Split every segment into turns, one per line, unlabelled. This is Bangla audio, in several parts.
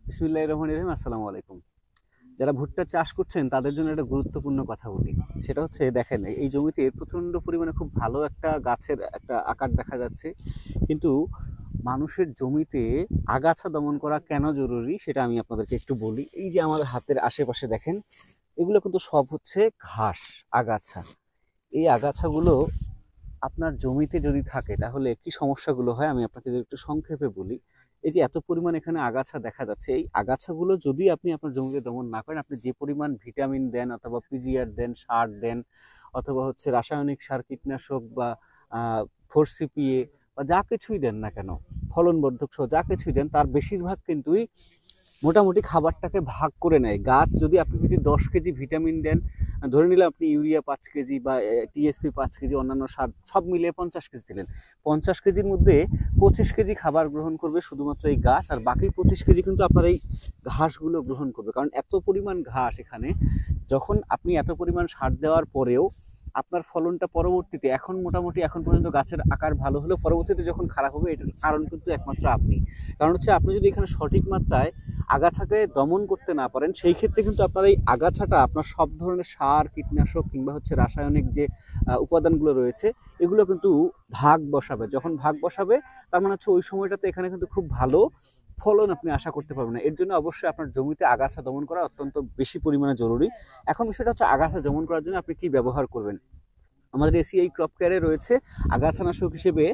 বিসমিল্লাহির রহমানির রহিম। আসসালামু আলাইকুম। যারা ভুট্টা চাষ করছেন তাদের জন্য একটা গুরুত্বপূর্ণ কথা বলি। সেটা হচ্ছে দেখেন এই জমিতে প্রচণ্ড পরিমাণে খুব ভালো একটা গাছের একটা আকার দেখা যাচ্ছে। কিন্তু মানুষের জমিতে আগাছা দমন করা কেন জরুরি সেটা আমি আপনাদেরকে একটু বলি। এই যে আমাদের হাতের আশেপাশে দেখেন, এগুলো কিন্তু সব হচ্ছে ঘাস, আগাছা। এই আগাছাগুলো আপনার জমিতে যদি থাকে তাহলে কি সমস্যাগুলো হয় আমি আপনাকে যদি একটু সংক্ষেপে বলি। এই যে এত পরিমাণ এখানে আগাছা দেখা যাচ্ছে, এই আগাছাগুলো যদি আপনি আপনার জমিতে দমন না করেন, আপনি যে পরিমাণ ভিটামিন দেন অথবা পিজিআর দেন, সার দেন, অথবা হচ্ছে রাসায়নিক সার, কীটনাশক বা ফোর সিপিএ বা যা কিছুই দেন না কেন, ফলনবর্ধক সহ যা কিছুই দেন, তার বেশিরভাগ কিন্তুই মোটামুটি খাবারটাকে ভাগ করে নেয়। গাছ যদি আপনি যদি 10 কেজি ভিটামিন দেন, ধরে নিলাম আপনি ইউরিয়া 5 কেজি বা টিএসপি 5 কেজি, অন্যান্য সার সব মিলিয়ে 50 কেজি দিলেন। 50 কেজির মধ্যে 25 কেজি খাবার গ্রহণ করবে শুধুমাত্র এই গাছ, আর বাকি 25 কেজি কিন্তু আপনার এই ঘাসগুলো গ্রহণ করবে। কারণ এত পরিমাণ ঘাস এখানে, যখন আপনি এত পরিমাণ সার দেওয়ার পরেও আপনার ফলনটা পরবর্তীতে, এখন মোটামুটি এখন পর্যন্ত গাছের আকার ভালো হলেও পরবর্তীতে যখন খারাপ হবে, এটার কারণ কিন্তু একমাত্র আপনি। কারণ হচ্ছে আপনি যদি এখানে সঠিক মাত্রায় আগাছাকে দমন করতে না পারেন, সেই ক্ষেত্রে কিন্তু আপনার এই আগাছাটা আপনার সব ধরনের সার, কীটনাশক কিংবা হচ্ছে রাসায়নিক যে উপাদানগুলো রয়েছে, এগুলো কিন্তু ভাগ বসাবে। যখন ভাগ বসাবে, তার মানে হচ্ছে ওই সময়টাতে এখানে কিন্তু খুব ভালো ফলন আপনি আশা করতে পারবেন না। এর জন্য অবশ্যই আপনার জমিতে আগাছা দমন করা অত্যন্ত বেশি পরিমাণে জরুরি। এখন বিষয়টা হচ্ছে আগাছা দমন করার জন্য আপনি কি ব্যবহার করবেন। আমাদের এসিআই ক্রপ কেয়ারে রয়েছে আগাছানাশক হিসেবে,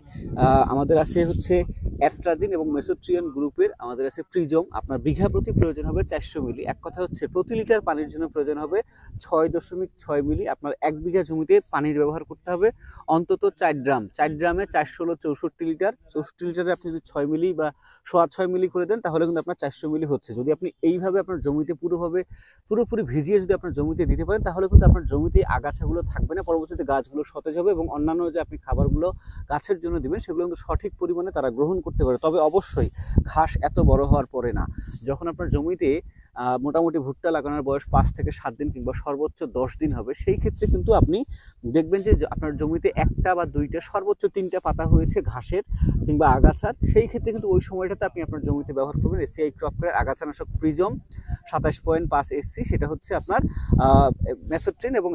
আমাদের আছে হচ্ছে অ্যাট্রাজিন এবং মেসোট্রিয়ন গ্রুপের, আমাদের আছে প্রিজম। আপনার বিঘা প্রতি প্রয়োজন হবে 400 মিলি। এক কথা হচ্ছে প্রতি লিটার পানির জন্য প্রয়োজন হবে 6.6 মিলি। আপনার 1 বিঘা জমিতে পানির ব্যবহার করতে হবে অন্তত 4 ড্রাম। 4 ড্রামে 4 ষোলো 64 লিটার। 64 লিটারে আপনি যদি 6 মিলি বা 6.5 মিলি করে দেন, তাহলে কিন্তু আপনার 400 মিলি হচ্ছে। যদি আপনি এইভাবে আপনার জমিতে পুরোপুরি ভিজিয়ে যদি আপনার জমিতে দিতে পারেন, তাহলে কিন্তু আপনার জমিতে আগাছাগুলো থাকবে না। পরবর্তীতে গাছগুলো সতেজ হবে এবং অন্যান্য যে আপনি খাবারগুলো গাছের জন্য দিবেন, সেগুলো কিন্তু সঠিক পরিমাণে তারা গ্রহণ করতে পারে। তবে অবশ্যই ঘাস এত বড় হওয়ার পরে না। যখন আপনার জমিতে মোটামুটি ভুট্টা লাগানোর বয়স 5 থেকে 7 দিন কিংবা সর্বোচ্চ 10 দিন হবে, সেই ক্ষেত্রে কিন্তু আপনি দেখবেন যে আপনার জমিতে একটা বা দুইটা, সর্বোচ্চ 3টা পাতা হয়েছে ঘাসের কিংবা আগাছার। সেই ক্ষেত্রে কিন্তু ওই সময়টাতে আপনি আপনার জমিতে ব্যবহার করবেন এসিআই ক্রপ কেয়ার আগাছানাশক প্রিজম 27.5 SC। সেটা হচ্ছে আপনার মেসোট্রিন এবং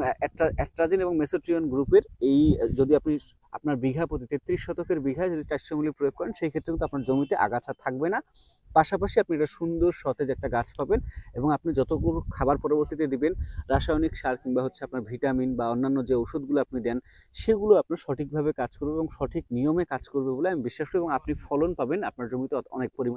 অ্যাট্রাজিন এবং মেসোট্রিয়ন গ্রুপের। এই যদি আপনি আপনার বিঘা প্রতি 33 শতকের বিঘায় যদি 400 মিলি প্রয়োগ করেন, সেই ক্ষেত্রে কিন্তু আপনার জমিতে আগাছা থাকবে না। পাশাপাশি আপনি একটা সুন্দর সতেজ একটা গাছ পাবেন। এবং আপনি যতগুলো খাবার পরবর্তীতে দিবেন, রাসায়নিক সার কিংবা হচ্ছে আপনার ভিটামিন বা অন্যান্য যে ওষুধগুলো আপনি দেন, সেগুলো আপনার সঠিকভাবে কাজ করবে এবং সঠিক নিয়মে কাজ করবে বলে আমি বিশ্বাস করি, এবং আপনি ফলন পাবেন আপনার জমিতে অনেক পরিমাণ।